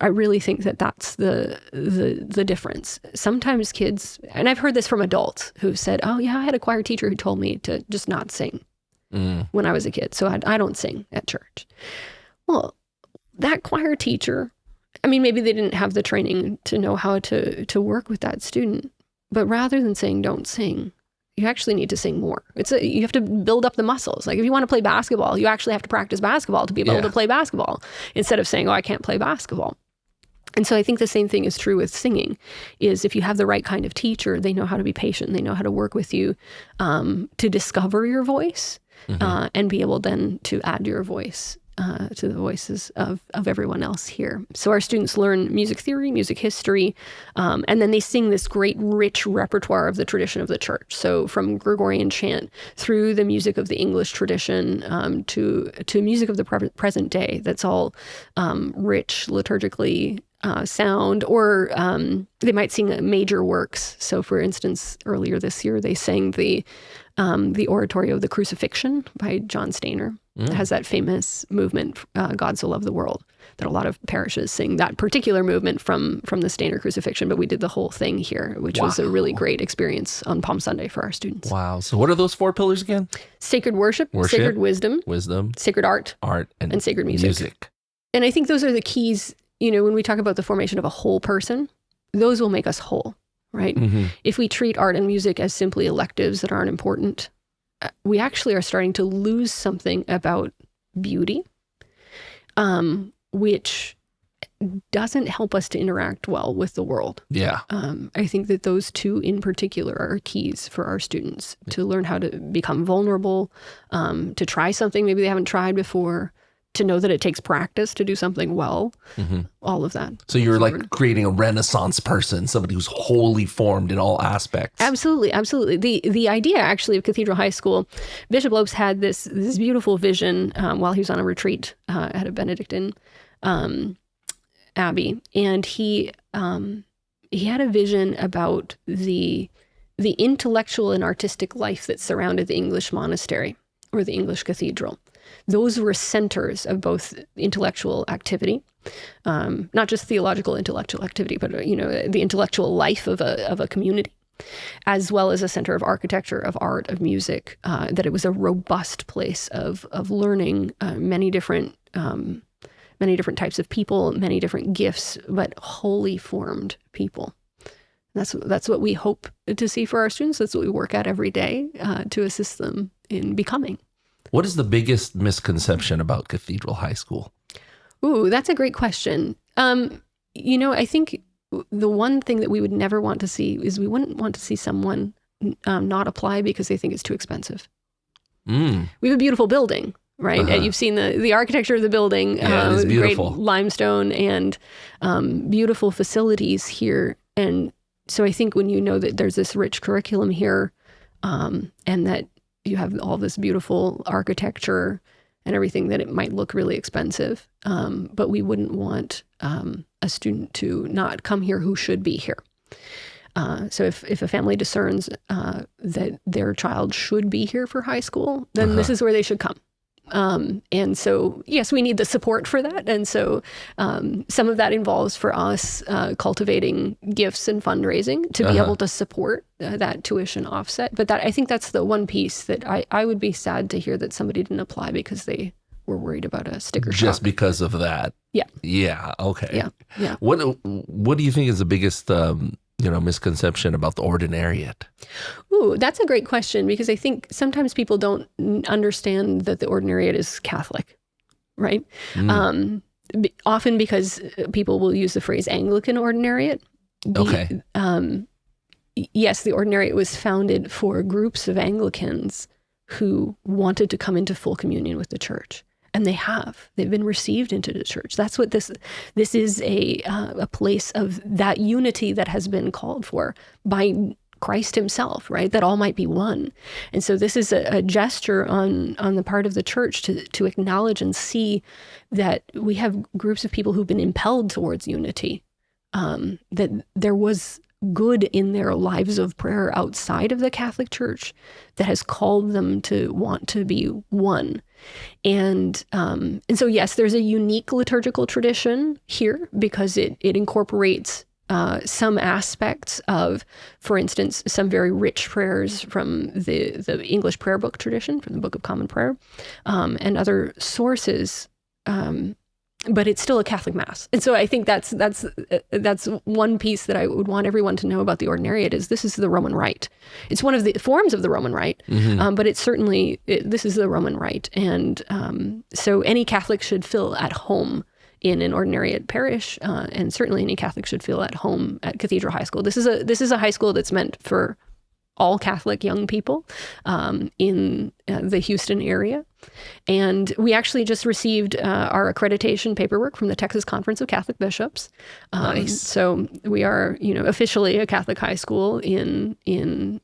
I really think that that's the difference. Sometimes kids, and I've heard this from adults who said, oh yeah, I had a choir teacher who told me to just not sing when I was a kid. So I don't sing at church. Well, that choir teacher, maybe they didn't have the training to know how to work with that student, but rather than saying don't sing, you actually need to sing more. You have to build up the muscles. Like if you want to play basketball, you actually have to practice basketball to be able to play basketball, instead of saying, oh, I can't play basketball. And so I think the same thing is true with singing, is if you have the right kind of teacher, they know how to be patient, they know how to work with you to discover your voice and be able then to add your voice to the voices of everyone else here. So our students learn music theory, music history, and then they sing this great, rich repertoire of the tradition of the church. So from Gregorian chant through the music of the English tradition to music of the present day. That's all rich, liturgically sound, or they might sing major works. So, for instance, earlier this year, they sang the Oratorio of the Crucifixion by John Stainer. It has that famous movement, God So Loved the World, that a lot of parishes sing that particular movement from the Stainer Crucifixion, but we did the whole thing here, which was a really great experience on Palm Sunday for our students. Wow. So what are those 4 pillars again? Sacred worship, sacred wisdom, sacred art, and sacred music. And I think those are the keys, when we talk about the formation of a whole person, those will make us whole, right? Mm-hmm. If we treat art and music as simply electives that aren't important, we actually are starting to lose something about beauty, which doesn't help us to interact well with the world. Yeah. I think that those 2 in particular are keys for our students to learn how to become vulnerable, to try something maybe they haven't tried before, to know that it takes practice to do something well, all of that. So you're like creating a Renaissance person, somebody who's wholly formed in all aspects. Absolutely, absolutely. The idea actually of Cathedral High School, Bishop Lopes had this beautiful vision while he was on a retreat at a Benedictine abbey, and he had a vision about the intellectual and artistic life that surrounded the English monastery or the English cathedral. Those were centers of both intellectual activity, not just theological intellectual activity, but the intellectual life of a community, as well as a center of architecture, of art, of music. That it was a robust place of learning many different types of people, many different gifts, but wholly formed people. That's what we hope to see for our students. That's what we work at every day to assist them in becoming. What is the biggest misconception about Cathedral High School? Ooh, that's a great question. I think the one thing that we would never want to see is we wouldn't want to see someone not apply because they think it's too expensive. We have a beautiful building, right? Uh-huh. You've seen the architecture of the building. Yeah, it is beautiful. Great limestone and beautiful facilities here. And so I think when you know that there's this rich curriculum here and that you have all this beautiful architecture and everything, that it might look really expensive. But we wouldn't want a student to not come here who should be here. So if a family discerns that their child should be here for high school, then this is where they should come. And so, yes, we need the support for that. And so some of that involves for us cultivating gifts and fundraising to be able to support that tuition offset. But I think that's the one piece that I would be sad to hear that somebody didn't apply because they were worried about a sticker shock. Just because of that. Yeah. Yeah. Okay. Yeah. What do you think is the biggest misconception about the ordinariate? Ooh, that's a great question, because I think sometimes people don't understand that the ordinariate is Catholic, right? Often because people will use the phrase Anglican ordinariate. Okay. Yes, the ordinariate was founded for groups of Anglicans who wanted to come into full communion with the church. And they've been received into the church. That's what this is, a place of that unity that has been called for by Christ himself, right? That all might be one. And so this is a gesture on the part of the church to acknowledge and see that we have groups of people who've been impelled towards unity, that there was good in their lives of prayer outside of the Catholic Church that has called them to want to be one. And so, yes, there's a unique liturgical tradition here because it incorporates some aspects of, for instance, some very rich prayers from the English prayer book tradition, from the Book of Common Prayer, and other sources. But it's still a Catholic Mass. And so I think that's one piece that I would want everyone to know about the ordinariate is this is the Roman Rite. It's one of the forms of the Roman Rite, but it's certainly, this is the Roman Rite. And so any Catholic should feel at home in an ordinariate parish, and certainly any Catholic should feel at home at Cathedral High School. This is a high school that's meant for all Catholic young people in the Houston area. And we actually just received our accreditation paperwork from the Texas Conference of Catholic Bishops. Nice. So we are, officially a Catholic high school in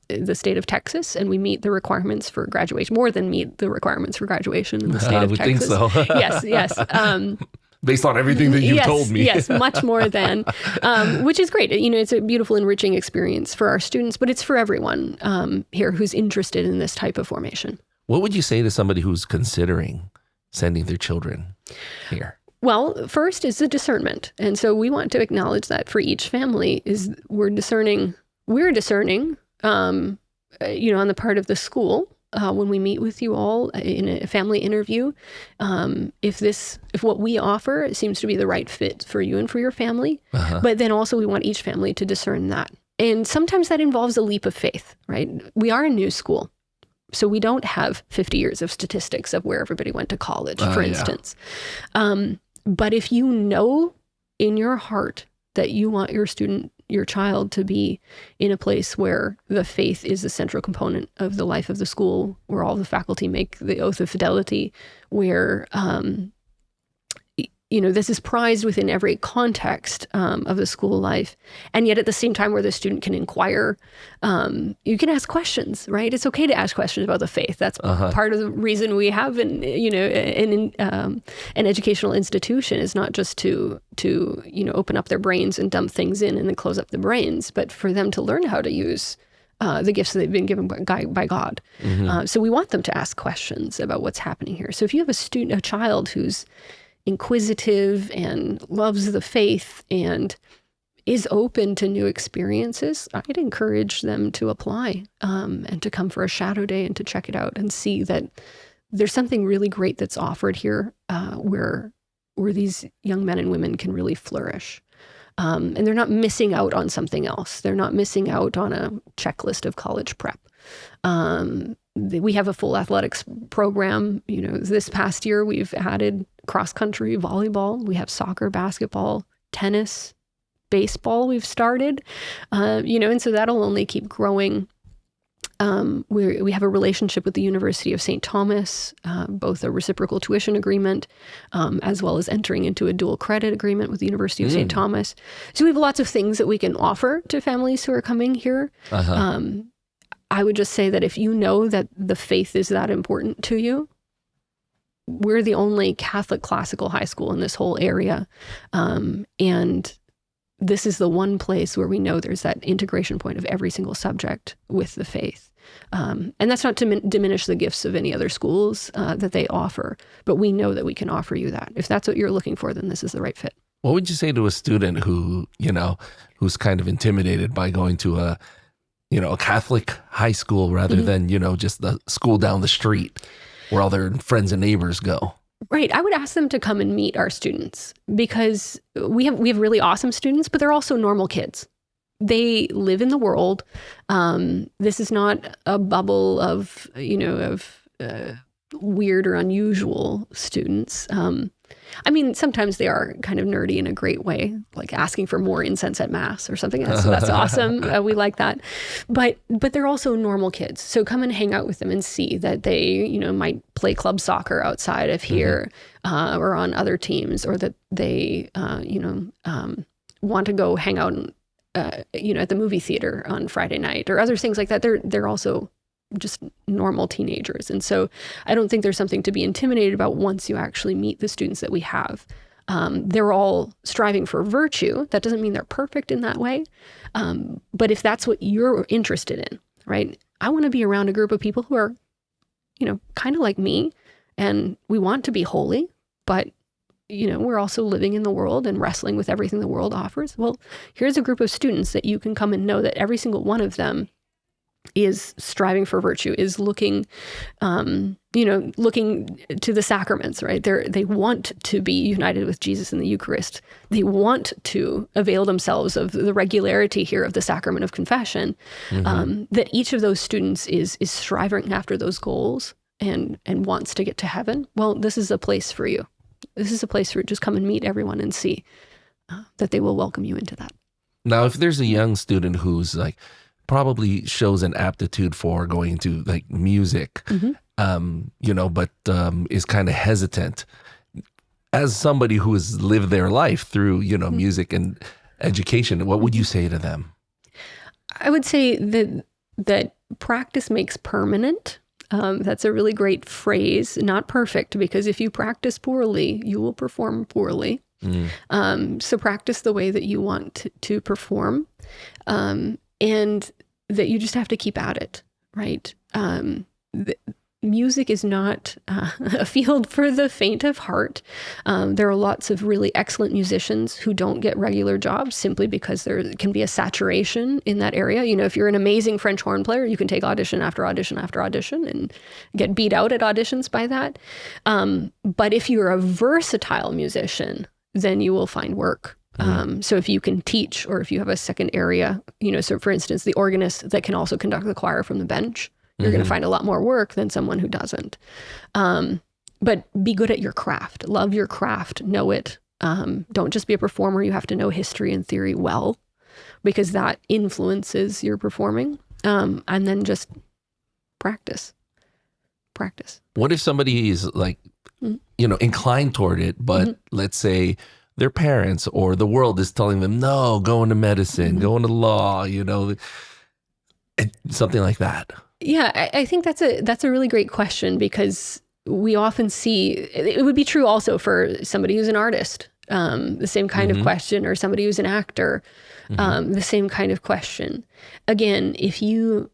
the state of Texas, and we meet the requirements for graduation, more than meet the requirements for graduation in the state I of would Texas. think so. Yes. Based on everything that you've told me. Yes, much more than, which is great. It's a beautiful, enriching experience for our students, but it's for everyone here who's interested in this type of formation. What would you say to somebody who's considering sending their children here? Well, first is the discernment. And so we want to acknowledge that for each family we're discerning, on the part of the school, when we meet with you all in a family interview, if what we offer seems to be the right fit for you and for your family, but then also we want each family to discern that. And sometimes that involves a leap of faith, right? We are a new school, so we don't have 50 years of statistics of where everybody went to college, for instance. But if you know in your heart that you want your child to be in a place where the faith is the central component of the life of the school, where all the faculty make the oath of fidelity, where this is prized within every context of the school life, and yet at the same time where the student can inquire, you can ask questions, right? It's okay to ask questions about the faith. That's part of the reason we have an educational institution, is not just to open up their brains and dump things in and then close up the brains, but for them to learn how to use the gifts that they've been given by God. So we want them to ask questions about what's happening here. So if you have a child who's inquisitive and loves the faith and is open to new experiences, I'd encourage them to apply and to come for a shadow day and to check it out and see that there's something really great that's offered here where these young men and women can really flourish. And they're not missing out on something else. They're not missing out on a checklist of college prep. We have a full athletics program. This past year we've added cross country, volleyball. We have soccer, basketball, tennis, baseball we've started, and so that'll only keep growing. We have a relationship with the University of St. Thomas, both a reciprocal tuition agreement, as well as entering into a dual credit agreement with the University of St. Thomas. So we have lots of things that we can offer to families who are coming here. I would just say that if you know that the faith is that important to you, we're the only Catholic classical high school in this whole area. And this is the one place where we know there's that integration point of every single subject with the faith. And that's not to diminish the gifts of any other schools that they offer, but we know that we can offer you that. If that's what you're looking for, then this is the right fit. What would you say to a student who's kind of intimidated by going to a Catholic high school rather than, just the school down the street where all their friends and neighbors go? Right. I would ask them to come and meet our students, because we have really awesome students, but they're also normal kids. They live in the world. This is not a bubble of weird or unusual students. Sometimes they are kind of nerdy in a great way, like asking for more incense at Mass or something. That's awesome. We like that. But they're also normal kids. So come and hang out with them and see that they, might play club soccer outside of here or on other teams, or that they, want to go hang out, at the movie theater on Friday night or other things like that. They're also just normal teenagers. And so I don't think there's something to be intimidated about once you actually meet the students that we have. They're all striving for virtue. That doesn't mean they're perfect in that way. But if that's what you're interested in, right? I want to be around a group of people who are, kind of like me, and we want to be holy, but we're also living in the world and wrestling with everything the world offers. Well, here's a group of students that you can come and know that every single one of them is striving for virtue, is looking to the sacraments, right? They want to be united with Jesus in the Eucharist. They want to avail themselves of the regularity here of the sacrament of confession. That each of those students is striving after those goals and wants to get to heaven. Well, this is a place for you. This is a place for just come and meet everyone and see that they will welcome you into that. Now, if there's a young student who's like, probably shows an aptitude for going to like music, but is kind of hesitant. As somebody who has lived their life through, music and education, what would you say to them? I would say that practice makes permanent. That's a really great phrase. Not perfect, because if you practice poorly, you will perform poorly. So practice the way that you want to perform, and that you just have to keep at it, right? Music is not a field for the faint of heart. There are lots of really excellent musicians who don't get regular jobs simply because there can be a saturation in that area. If you're an amazing French horn player, you can take audition after audition after audition and get beat out at auditions by that. But if you're a versatile musician, then you will find work. So if you can teach, or if you have a second area, so for instance, the organist that can also conduct the choir from the bench, you're going to find a lot more work than someone who doesn't. But be good at your craft. Love your craft. Know it. Don't just be a performer. You have to know history and theory well, because that influences your performing. And then just practice. What if somebody is like, inclined toward it, but let's say their parents or the world is telling them, no, go into medicine, go into law, something like that? Yeah, I think that's a really great question, because we often see, it would be true also for somebody who's an artist, the same kind of question, or somebody who's an actor, the same kind of question. Again, if you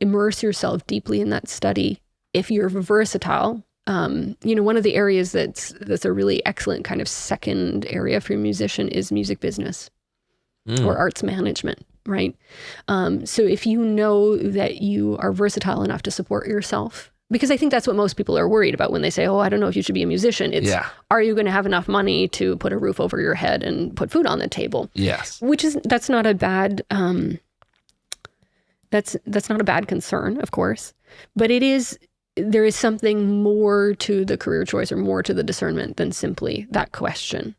immerse yourself deeply in that study, if you're versatile, one of the areas that's a really excellent kind of second area for a musician is music business or arts management. Right. So if you know that you are versatile enough to support yourself, because I think that's what most people are worried about when they say, oh, I don't know if you should be a musician. It's, are you going to have enough money to put a roof over your head and put food on the table? Yes. That's not a bad, that's not a bad concern, of course, but there is something more to the career choice, or more to the discernment, than simply that question.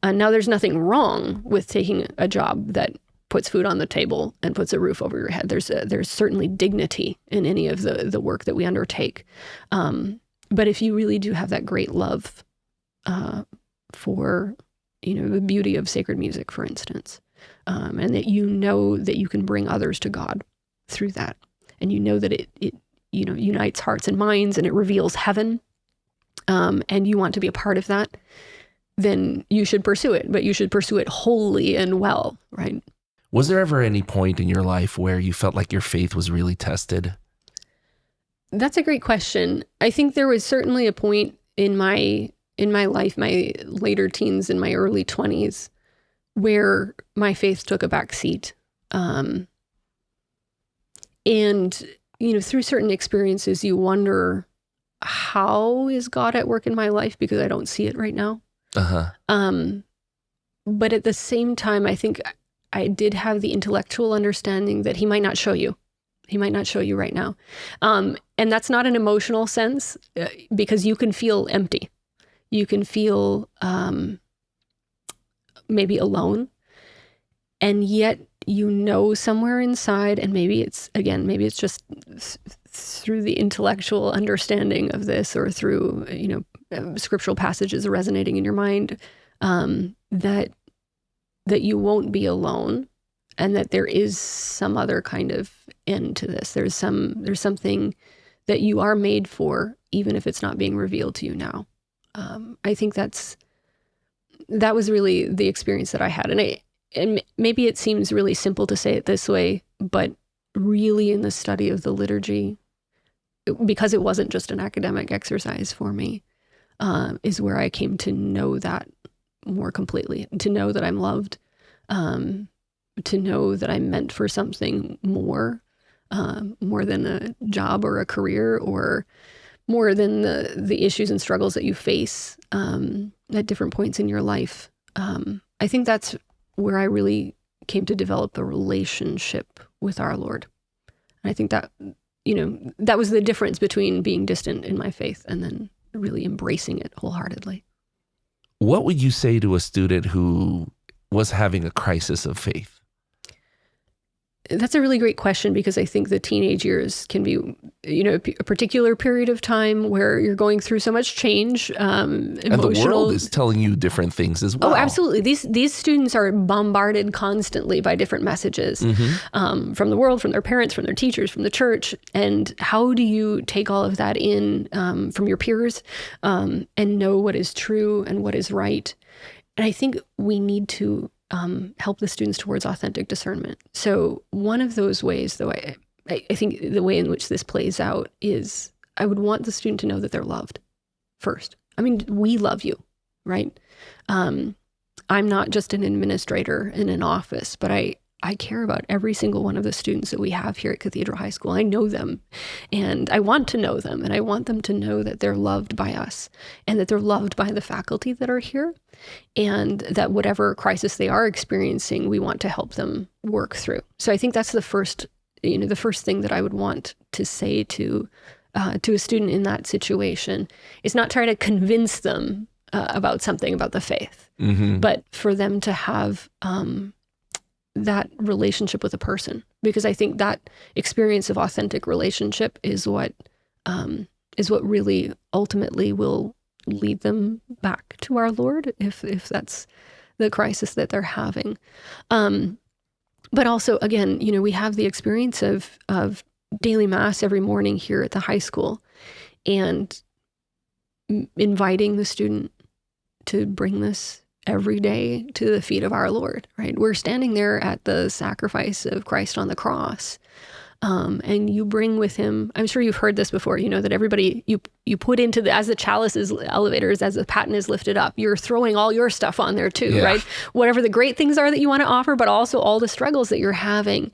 Now, there's nothing wrong with taking a job that puts food on the table and puts a roof over your head. There's certainly dignity in any of the work that we undertake. But if you really do have that great love for, the beauty of sacred music, for instance, and that that you can bring others to God through that, and that it unites hearts and minds, and it reveals heaven, and you want to be a part of that, then you should pursue it, but you should pursue it wholly and well, right? Was there ever any point in your life where you felt like your faith was really tested? That's a great question. I think there was certainly a point in my life, my later teens and my early 20s, where my faith took a back seat. And, through certain experiences, you wonder, how is God at work in my life? Because I don't see it right now. But at the same time, I think I did have the intellectual understanding that he might not show you. He might not show you right now. And that's not an emotional sense, because you can feel empty. You can feel maybe alone. And yet, somewhere inside, and maybe it's just through the intellectual understanding of this, or through, scriptural passages resonating in your mind, that you won't be alone, and that there is some other kind of end to this. There's something that you are made for, even if it's not being revealed to you now. I think that was really the experience that I had. And maybe it seems really simple to say it this way, but really in the study of the liturgy, because it wasn't just an academic exercise for me, is where I came to know that more completely, to know that I'm loved, to know that I'm meant for something more than a job or a career, or more than the issues and struggles that you face at different points in your life. I think that's where I really came to develop a relationship with our Lord. And I think that, that was the difference between being distant in my faith and then really embracing it wholeheartedly. What would you say to a student who was having a crisis of faith? That's a really great question, because I think the teenage years can be, a particular period of time where you're going through so much change, And the world is telling you different things as well. Oh, absolutely. These students are bombarded constantly by different messages from the world, from their parents, from their teachers, from the church. And how do you take all of that in from your peers and know what is true and what is right? And I think we need to help the students towards authentic discernment. So one of those ways, though, I think the way in which this plays out is I would want the student to know that they're loved first. I mean, we love you, right? I'm not just an administrator in an office, but I care about every single one of the students that we have here at Cathedral High School. I know them, and I want to know them, and I want them to know that they're loved by us, and that they're loved by the faculty that are here, and that whatever crisis they are experiencing, we want to help them work through. So I think that's the first thing that I would want to say to a student in that situation is not try to convince them about something about the faith, but for them to have that relationship with a person, because I think that experience of authentic relationship is what really ultimately will lead them back to our Lord, if that's the crisis that they're having. But also, again, we have the experience of daily mass every morning here at the high school, and inviting the student to bring this every day to the feet of our Lord, right? We're standing there at the sacrifice of Christ on the cross. And you bring with him, I'm sure you've heard this before, that everybody you put into as the chalice is elevators, as the paten is lifted up, you're throwing all your stuff on there too, right? Whatever the great things are that you want to offer, but also all the struggles that you're having.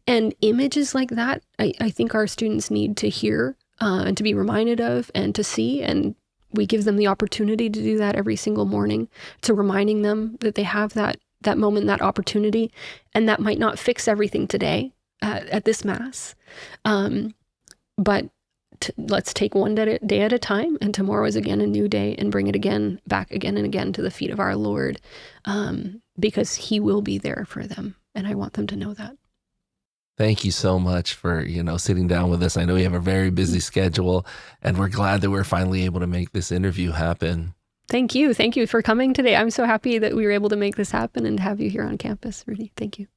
And images like that, I think our students need to hear and to be reminded of and to see. And we give them the opportunity to do that every single morning, to reminding them that they have that moment, that opportunity, and that might not fix everything today at this Mass. But let's take one day at a time, and tomorrow is again a new day, and bring it again, back again and again to the feet of our Lord, because he will be there for them. And I want them to know that. Thank you so much for, sitting down with us. I know you have a very busy schedule, and we're glad that we're finally able to make this interview happen. Thank you. Thank you for coming today. I'm so happy that we were able to make this happen and have you here on campus, Rudy. Thank you.